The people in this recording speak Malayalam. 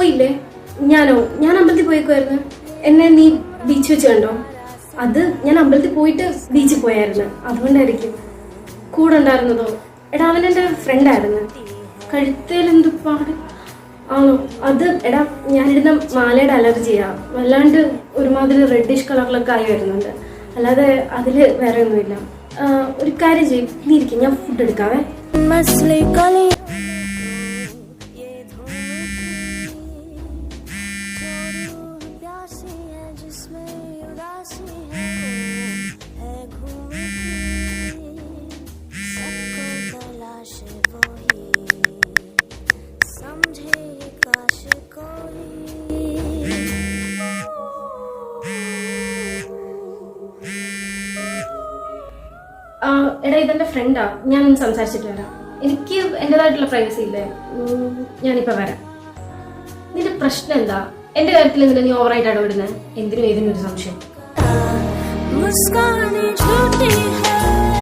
പോയില്ലേ? ഞാൻ അമ്പലത്തിൽ പോയേക്കുമായിരുന്നു. എന്നെ നീ ബീച്ച് വെച്ച് കണ്ടോ? അത് ഞാൻ അമ്പലത്തിൽ പോയിട്ട് ബീച്ചിൽ പോയായിരുന്നു, അതുകൊണ്ടായിരിക്കും. കൂടെ ഉണ്ടായിരുന്നതോ? എടാ അവൻ എൻ്റെ ഫ്രണ്ടായിരുന്നു. കഴുത്തേൽ എന്ത് പാട് ആണോ? അത് എടാ ഞാനിടുന്ന മാലയുടെ അലർജിയാ, വല്ലാണ്ട് ഒരുമാതിരി റെഡിഷ് കളറിലൊക്കെ ആയി വരുന്നുണ്ട്. അല്ലാതെ അതില് വേറെ ഒന്നുമില്ല. ഒരു കാര്യം ചെയ്യും, നീ ഇരിക്കും, ഞാൻ ഫുഡ് എടുക്കാവേ. എടാ ഇതെന്റെ ഫ്രണ്ടാ, ഞാൻ സംസാരിച്ചിട്ട് വരാം. എനിക്ക് എന്റേതായിട്ടുള്ള പ്രൈവസി ഇല്ലേ, ഞാനിപ്പോ വരാം. നിന്റെ പ്രശ്നം എന്താ? എന്റെ കാര്യത്തിൽ എന്തിനാ നീ ഓവറായിട്ട് ഇടപെടുന്നത്? എന്തിനും ഏതിനും ഒരു സംശയം.